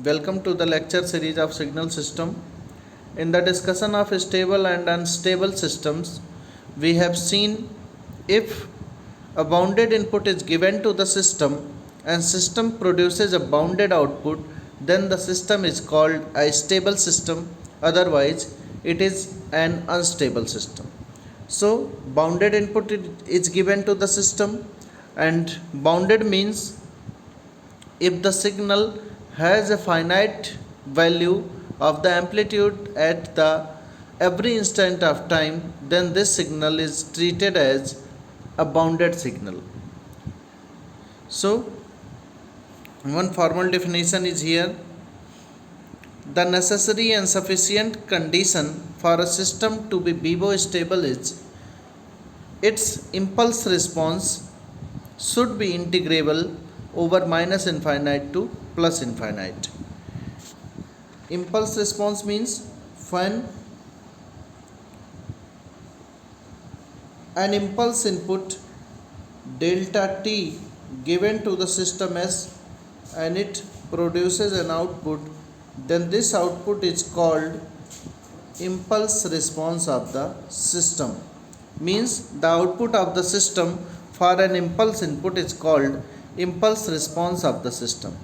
Welcome to the lecture series of signal system. In the discussion of stable and unstable systems, we have seen if a bounded input is given to the system and system produces a bounded output, then the system is called a stable system, otherwise it is an unstable system. So bounded input is given to the system, and bounded means if the signal has a finite value of the amplitude at the every instant of time, then this signal is treated as a bounded signal. So one formal definition is here: the necessary and sufficient condition for a system to be Bibo stable is its impulse response should be integrable over minus infinite to plus infinite. Impulse response means when an impulse input delta t given to the system S and it produces an output, then this output is called impulse response of the system. Means the output of the system for an impulse input is called impulse response of the system.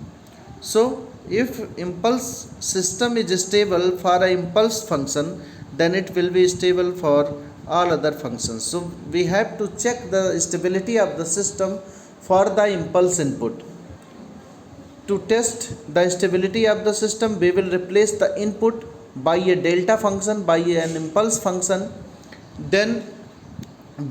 So if impulse system is stable for an impulse function, then it will be stable for all other functions. So we have to check the stability of the system for the impulse input. To test the stability of the system, we will replace the input by a delta function, by an impulse function. Then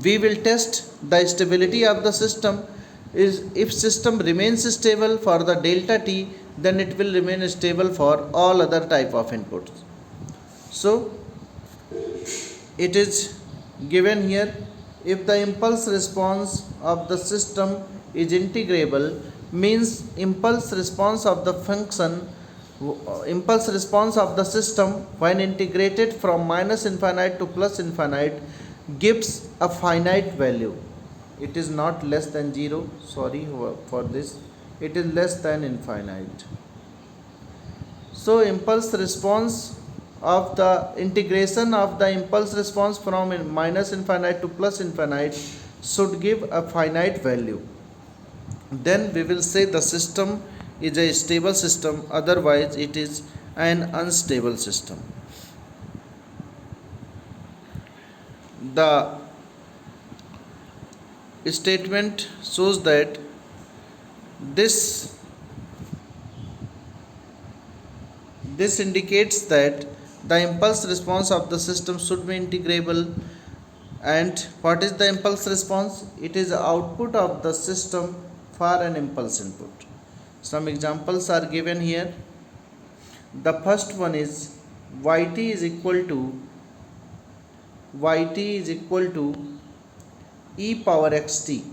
we will test the stability of the system. Is if system remains stable for the delta t, then it will remain stable for all other type of inputs. So it is given here, if the impulse response of the system is integrable, means impulse response of the function, impulse response of the system when integrated from minus infinite to plus infinite gives a finite value. It is not less than 0, sorry for this, it is less than infinite. So impulse response of the integration of the impulse response from minus infinite to plus infinite should give a finite value. Then we will say the system is a stable system, otherwise it is an unstable system. The statement shows that this indicates that the impulse response of the system should be integrable. And what is the impulse response? It is the output of the system for an impulse input. Some examples are given here. The first one is yt is equal to e power xt.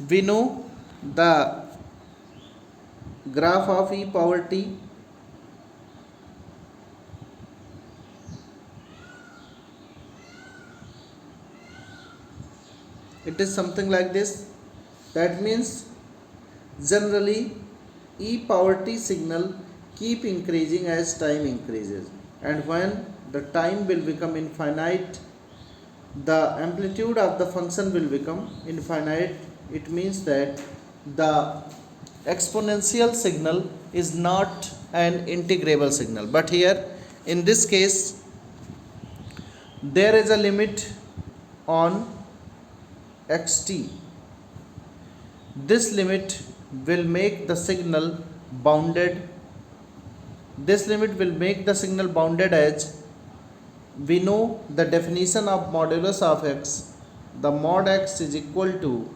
We know the graph of e power t. It is something like this. That means generally e power t signal keep increasing as time increases, and when the time will become infinite, the amplitude of the function will become infinite. It means that the exponential signal is not an integrable signal. But here in this case there is a limit on xt. This limit will make the signal bounded. This limit will make the signal bounded as we know the definition of modulus of x. The mod x is equal to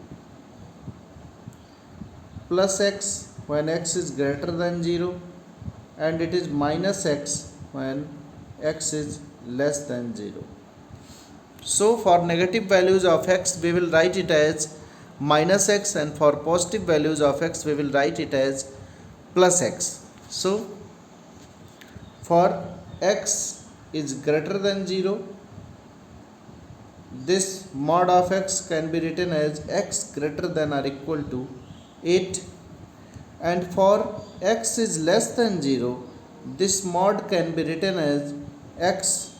plus x when x is greater than 0, and it is minus x when x is less than 0. So for negative values of x we will write it as minus x, and for positive values of x we will write it as plus x. So for x is greater than 0, this mod of x can be written as x greater than or equal to 8, and for x is less than 0, this mod can be written as x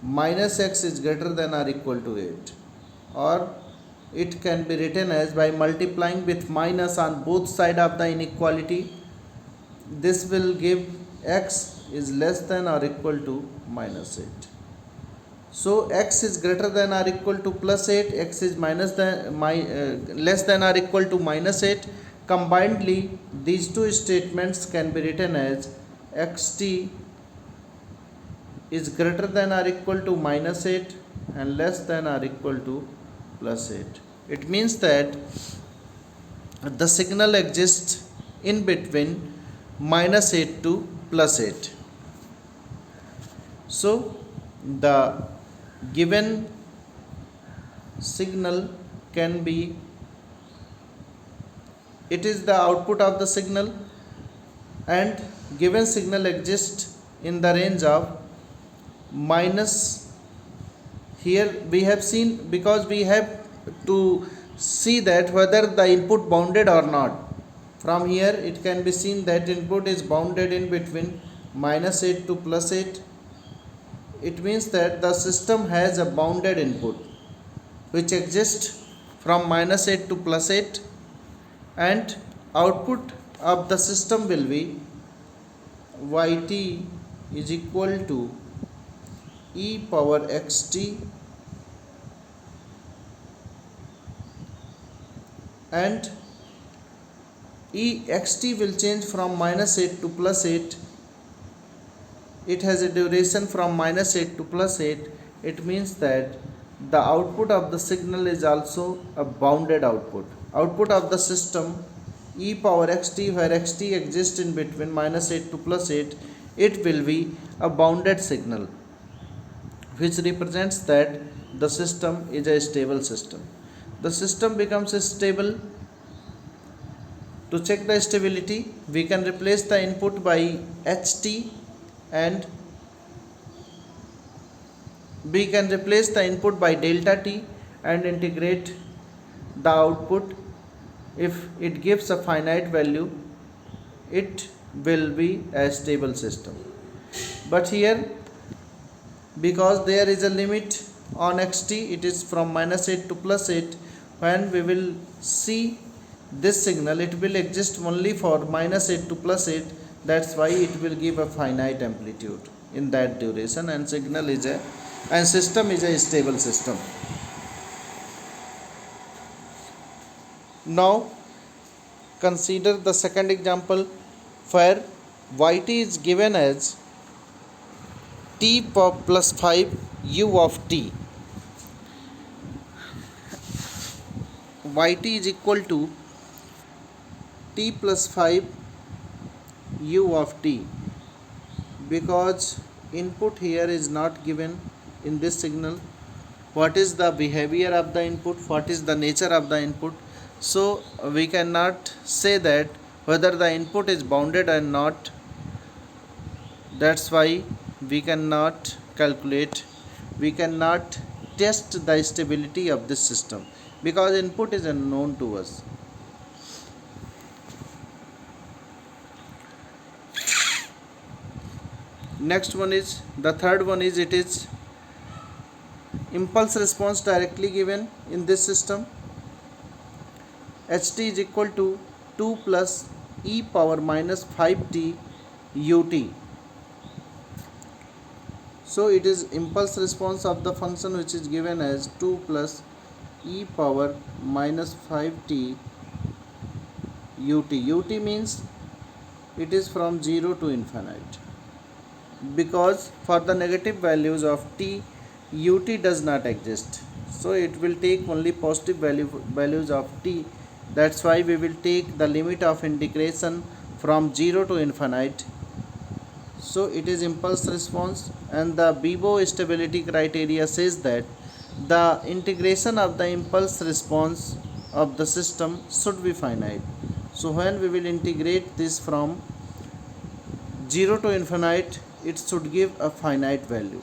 minus x is greater than or equal to 8, or it can be written as by multiplying with minus on both sides of the inequality. This will give x is less than or equal to minus 8. So x is greater than or equal to plus 8, x is less than or equal to minus 8. Combinedly, these two statements can be written as xt is greater than or equal to minus 8 and less than or equal to plus 8. It means that the signal exists in between minus 8 to plus 8. So the given signal can be, it is the output of the signal, and given signal exists in the range of minus, here we have seen, because we have to see that whether the input bounded or not. From here it can be seen that input is bounded in between minus 8 to plus 8. It means that the system has a bounded input which exists from minus 8 to plus 8, and output of the system will be yt is equal to e power xt, and ext will change from minus 8 to plus 8. It has a duration from minus 8 to plus 8. It means that the output of the signal is also a bounded output. Output of the system e power xt, where xt exists in between minus 8 to plus 8, it will be a bounded signal, which represents that the system is a stable system. The system becomes stable. To check the stability, we can replace the input by ht, and we can replace the input by delta t and integrate the output. If it gives a finite value, it will be a stable system. But here, because there is a limit on xt, it is from minus 8 to plus 8, when we will see this signal, it will exist only for minus 8 to plus 8. That's why it will give a finite amplitude in that duration, and system is a stable system. Now consider the second example, where yt is given as t plus 5 u of t. Yt is equal to t plus 5 u of t, because input here is not given in this signal. What is the behavior of the input, what is the nature of the input? So we cannot say that whether the input is bounded or not. That's why we cannot calculate, we cannot test the stability of this system, because input is unknown to us. Next one is, the third one is, it is impulse response directly given in this system. ht is equal to 2 plus e power minus 5t ut. So it is impulse response of the function which is given as 2 plus e power minus 5t ut. Ut means it is from 0 to infinite, because for the negative values of t, ut does not exist. So it will take only positive values of t. That's why we will take the limit of integration from 0 to infinite. So it is impulse response, and the Bibo stability criteria says that the integration of the impulse response of the system should be finite. So when we will integrate this from 0 to infinite, it should give a finite value.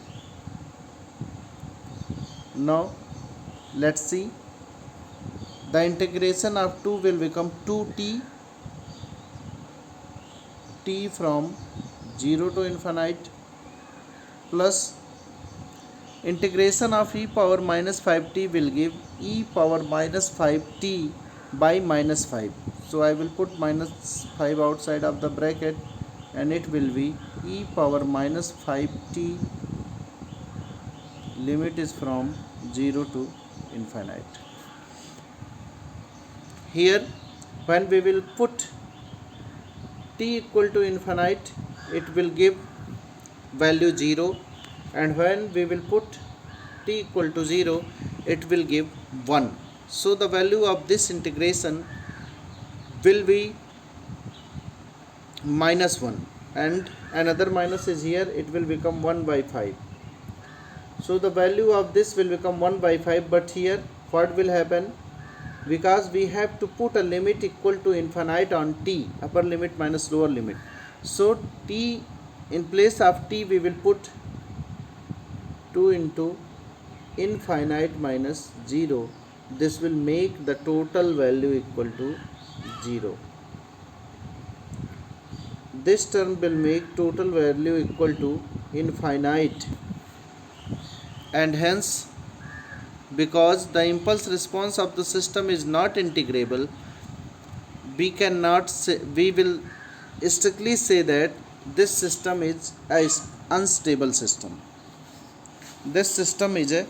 Now let's see. The integration of 2 will become 2t t from 0 to infinite plus integration of e power minus 5t will give e power minus 5t by minus 5. So I will put minus 5 outside of the bracket and it will be e power minus 5t, limit is from 0 to infinite. Here when we will put t equal to infinite, it will give value 0, and when we will put t equal to 0, it will give 1. So the value of this integration will be minus 1, and another minus is here, it will become 1 by 5. So the value of this will become 1 by 5, but here what will happen, because we have to put a limit equal to infinite on t, upper limit minus lower limit. So t, in place of t we will put 2 into infinite minus 0. This will make the total value equal to 0. This term will make total value equal to infinite, and hence, because the impulse response of the system is not integrable, we cannot say, we will strictly say that this system is a unstable system. This system is a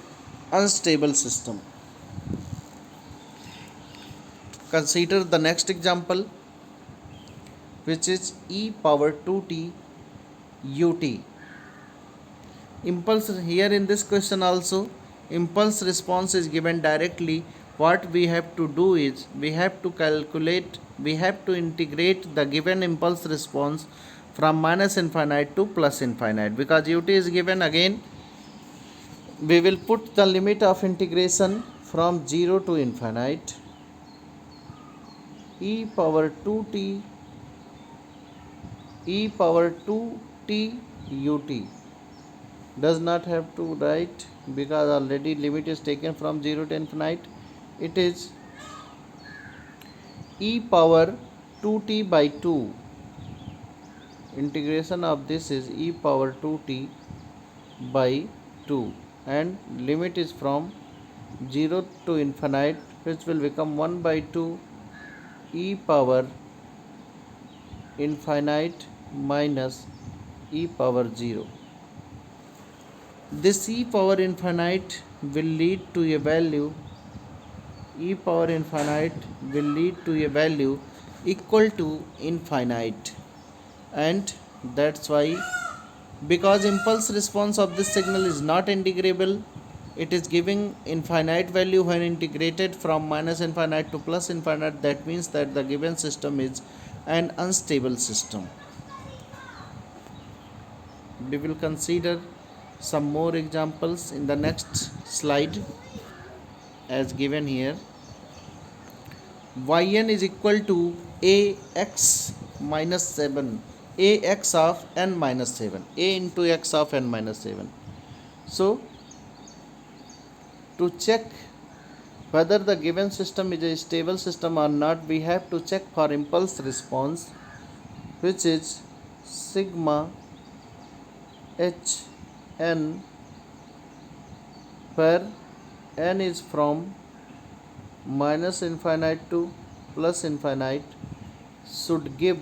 unstable system. Consider the next example, which is e power 2t ut. Impulse, here in this question also, impulse response is given directly. What we have to do is, we have to calculate, we have to integrate the given impulse response from minus infinite to plus infinite. Because ut is given, again we will put the limit of integration from 0 to infinite. e power 2t ut, does not have to write because already limit is taken from 0 to infinite. It is e power 2t by 2. Integration of this is e power 2t by 2, and limit is from 0 to infinite, which will become 1 by 2 e power infinite minus e power 0. This e power infinite will lead to a value, e power infinite will lead to a value equal to infinite, and that's why, because impulse response of this signal is not integrable, it is giving infinite value when integrated from minus infinite to plus infinite. That means that the given system is an unstable system. We will consider some more examples in the next slide as given here. Yn is equal to ax minus 7, ax of n minus 7, a into x of n minus 7. So to check whether the given system is a stable system or not, we have to check for impulse response, which is sigma h n, where n is from minus infinite to plus infinite, should give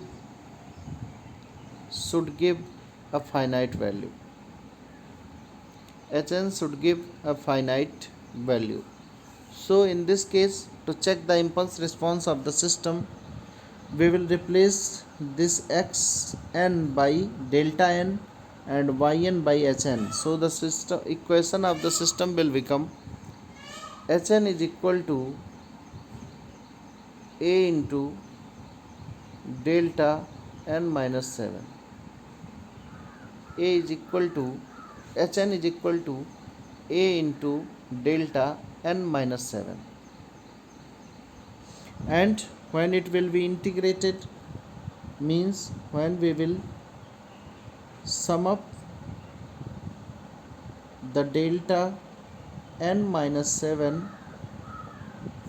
a finite value. Hn should give a finite value. So in this case, to check the impulse response of the system, we will replace this xn by delta n and yn by hn. So the system equation of the system will become hn is equal to a into delta n minus 7. A is equal to, hn is equal to a into delta n minus 7. And when it will be integrated, means when we will sum up the delta n minus 7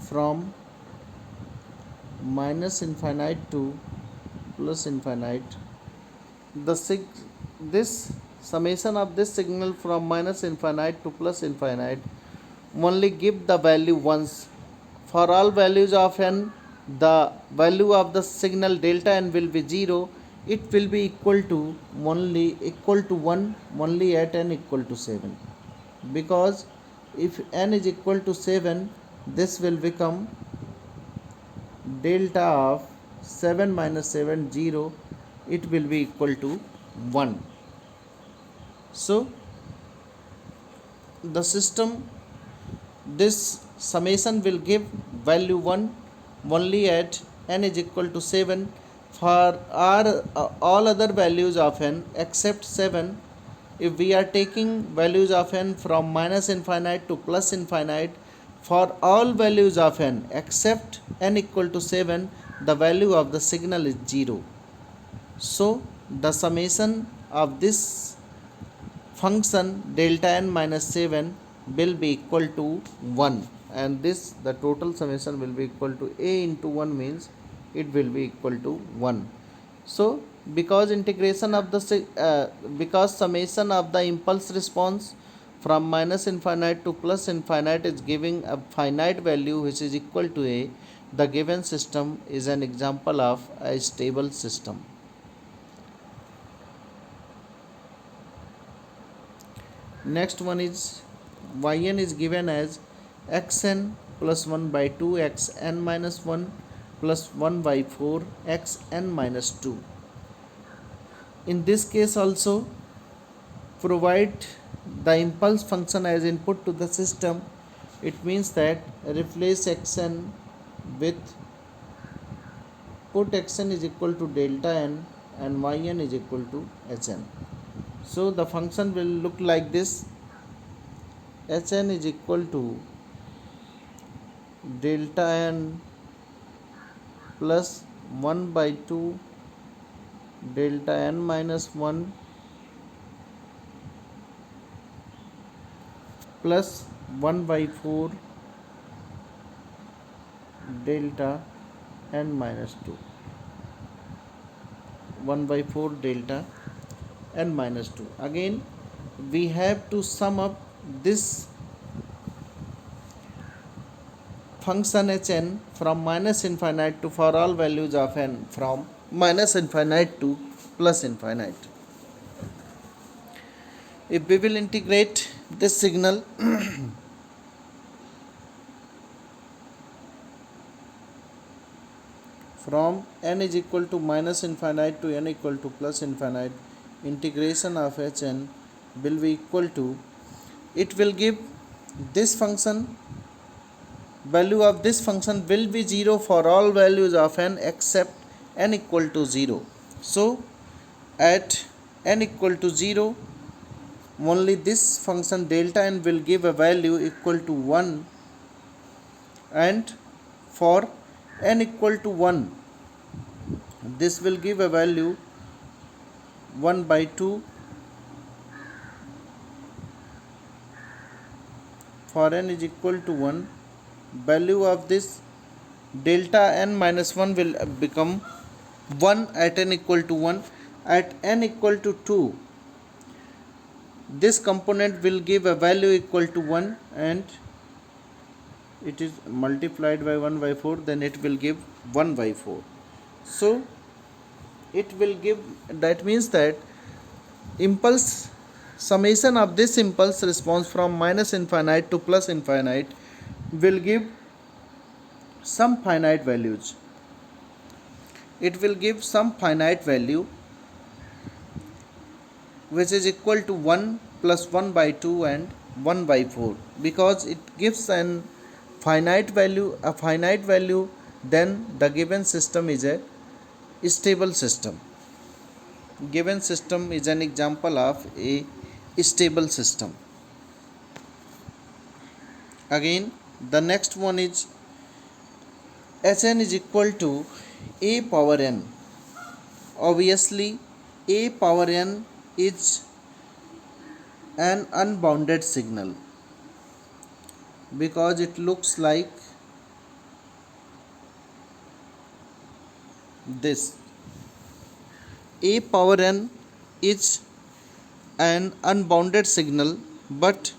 from minus infinite to plus infinite, this summation of this signal from minus infinite to plus infinite only give the value once. For all values of n, the value of the signal delta n will be 0. It will be equal to 1 only at n equal to 7, because if n is equal to 7, this will become delta of 7 minus 7 0. It will be equal to 1. So the system, this summation will give value 1 only at n is equal to 7 for all other values of n except 7. If we are taking values of n from minus infinite to plus infinite, for all values of n except n equal to 7, the value of the signal is 0. So the summation of this function delta n minus 7 will be equal to 1, and this, the total summation will be equal to a into 1, means it will be equal to 1. So because integration of the because summation of the impulse response from minus infinite to plus infinite is giving a finite value which is equal to a, the given system is an example of a stable system. Next one is yn is given as xn plus 1 by 2 xn minus 1 plus 1 by 4 xn minus 2. In this case also, provide the impulse function as input to the system. It means that replace xn with, put xn is equal to delta n and yn is equal to hn. So the function will look like this: hn is equal to delta n plus 1 by 2 delta n minus 1 plus 1 by 4 delta n minus 2, 1 by 4 delta n minus 2. Again we have to sum up this function hn from minus infinite to, for all values of n from minus infinite to plus infinite. If we will integrate this signal from n is equal to minus infinite to n equal to plus infinite, integration of hn will be equal to, it will give this function, value of this function will be 0 for all values of n except n equal to 0. So at n equal to 0, only this function delta n will give a value equal to 1, and for n equal to 1, this will give a value 1 by 2. For n is equal to 1, value of this delta n minus 1 will become 1 at n equal to 1. At n equal to 2, this component will give a value equal to 1, and it is multiplied by 1 by 4, then it will give 1 by 4. So it will give, that means that impulse summation of this impulse response from minus infinite to plus infinite will give some finite values. It will give some finite value which is equal to 1 plus 1 by 2 and 1 by 4. Because it gives an finite value, a finite value, then the given system is a stable system. Given system is an example of a stable system. Again the next one is hn is equal to a power n. Obviously a power n is an unbounded signal because it looks like this. A power n is an unbounded signal, but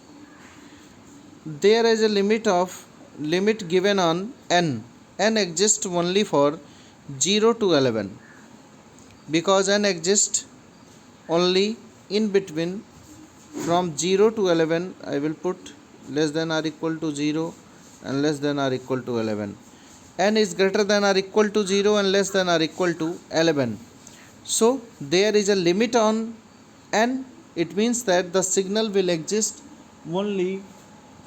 there is a limit given on n. N exists only for 0 to 11, because n exists only in between from 0 to 11. I will put less than or equal to 0 and less than or equal to 11. N is greater than or equal to 0 and less than or equal to 11. So there is a limit on n. It means that the signal will exist only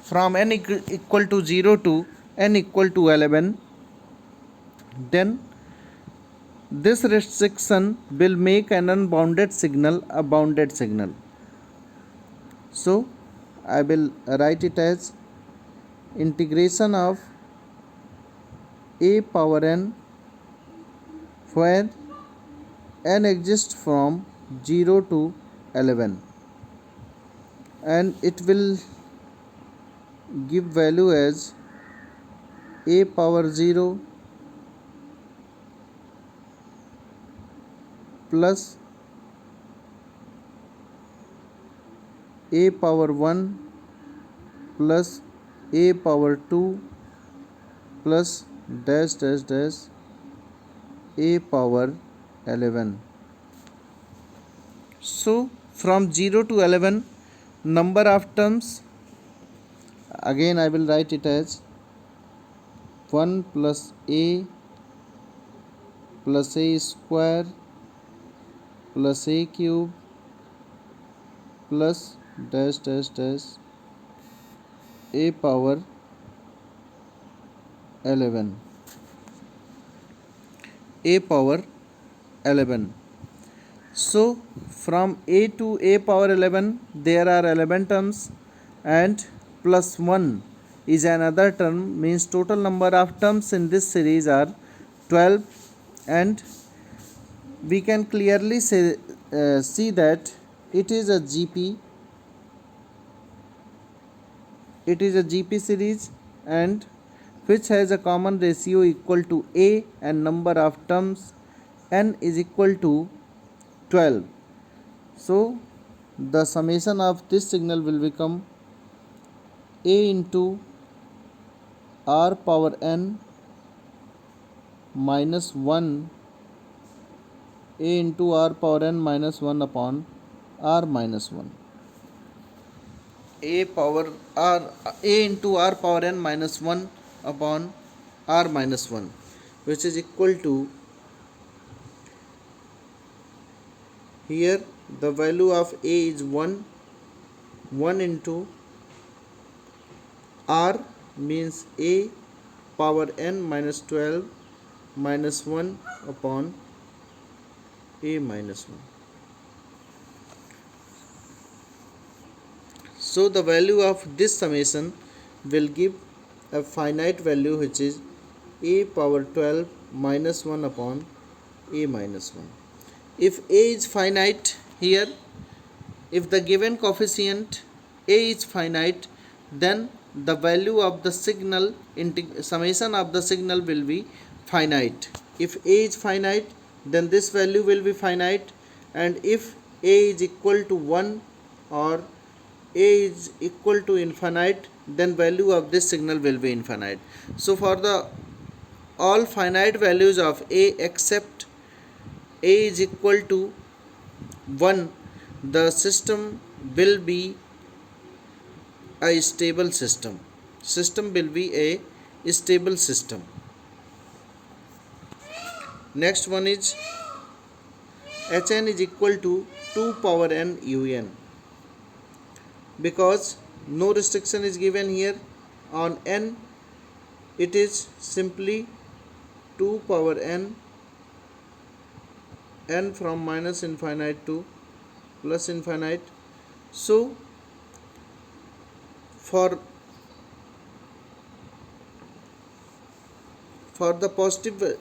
from n equal to 0 to n equal to 11. Then this restriction will make an unbounded signal a bounded signal. So I will write it as integration of a power n, where n exists from 0 to 11, and it will give value as a power 0 plus a power 1 plus a power 2 plus dash dash dash a power 11. So from 0 to 11, number of terms, again I will write it as 1 plus a square plus a cube plus dash dash dash a power 11. a power 11. So from a to a power 11 there are 11 terms, and plus 1 is another term, means total number of terms in this series are 12. And we can clearly see that it is a GP series, and which has a common ratio equal to a, and number of terms n is equal to 12. So the summation of this signal will become a into r power n minus 1, a into r power n minus 1 upon r minus 1, a into r power n minus 1 upon r minus 1, which is equal to, here the value of a is 1 into r, means a power n minus 12 minus 1 upon a minus 1. So the value of this summation will give a finite value, which is a power 12 minus 1 upon a minus 1. If a is finite here, if the given coefficient a is finite, then the value of the signal summation of the signal will be finite. If a is finite, then this value will be finite, and if a is equal to 1 or a is equal to infinite, then value of this signal will be infinite. So for the all finite values of a except a is equal to 1, the system will be a stable system. System will be a stable system. Next one is Hn is equal to 2 power n un, because no restriction is given here on n. It is simply 2 power n from minus infinite to plus infinite. So for the positive,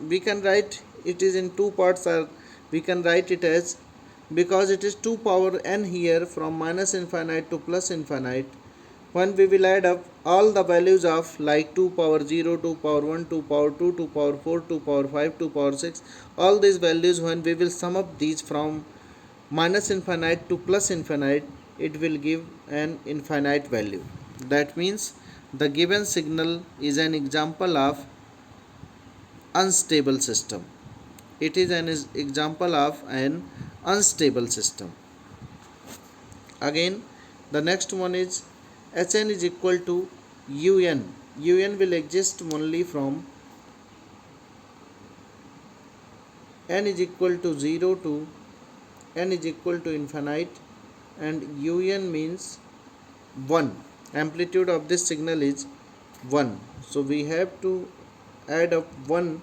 we can write it is in two parts, or we can write it as, because it is 2 power n here from minus infinite to plus infinite, when we will add up all the values of like 2 power 0, 2 power 1, 2 power 2, 2 power 4, 2 power 5, 2 power 6, all these values, when we will sum up these from minus infinite to plus infinite, it will give an infinite value. That means the given signal is an example of unstable system. It is an example of an unstable system. Again, the next one is Hn is equal to Un. Un will exist only from n is equal to 0 to n is equal to infinite, and Un means 1. Amplitude of this signal is 1. So we have to add up 1.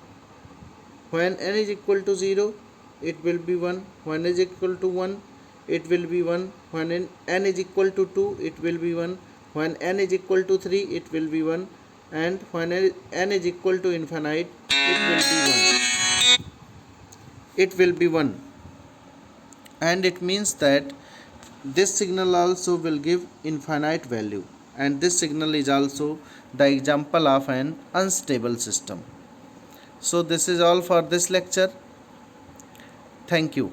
When n is equal to 0, it will be 1. When n is equal to 1, it will be 1. When n is equal to 2, it will be 1. When n is equal to 3, it will be 1. And when n is equal to infinite, it will be 1. It will be 1. And it means that this signal also will give infinite value, and this signal is also the example of an unstable system. So this is all for this lecture. Thank you.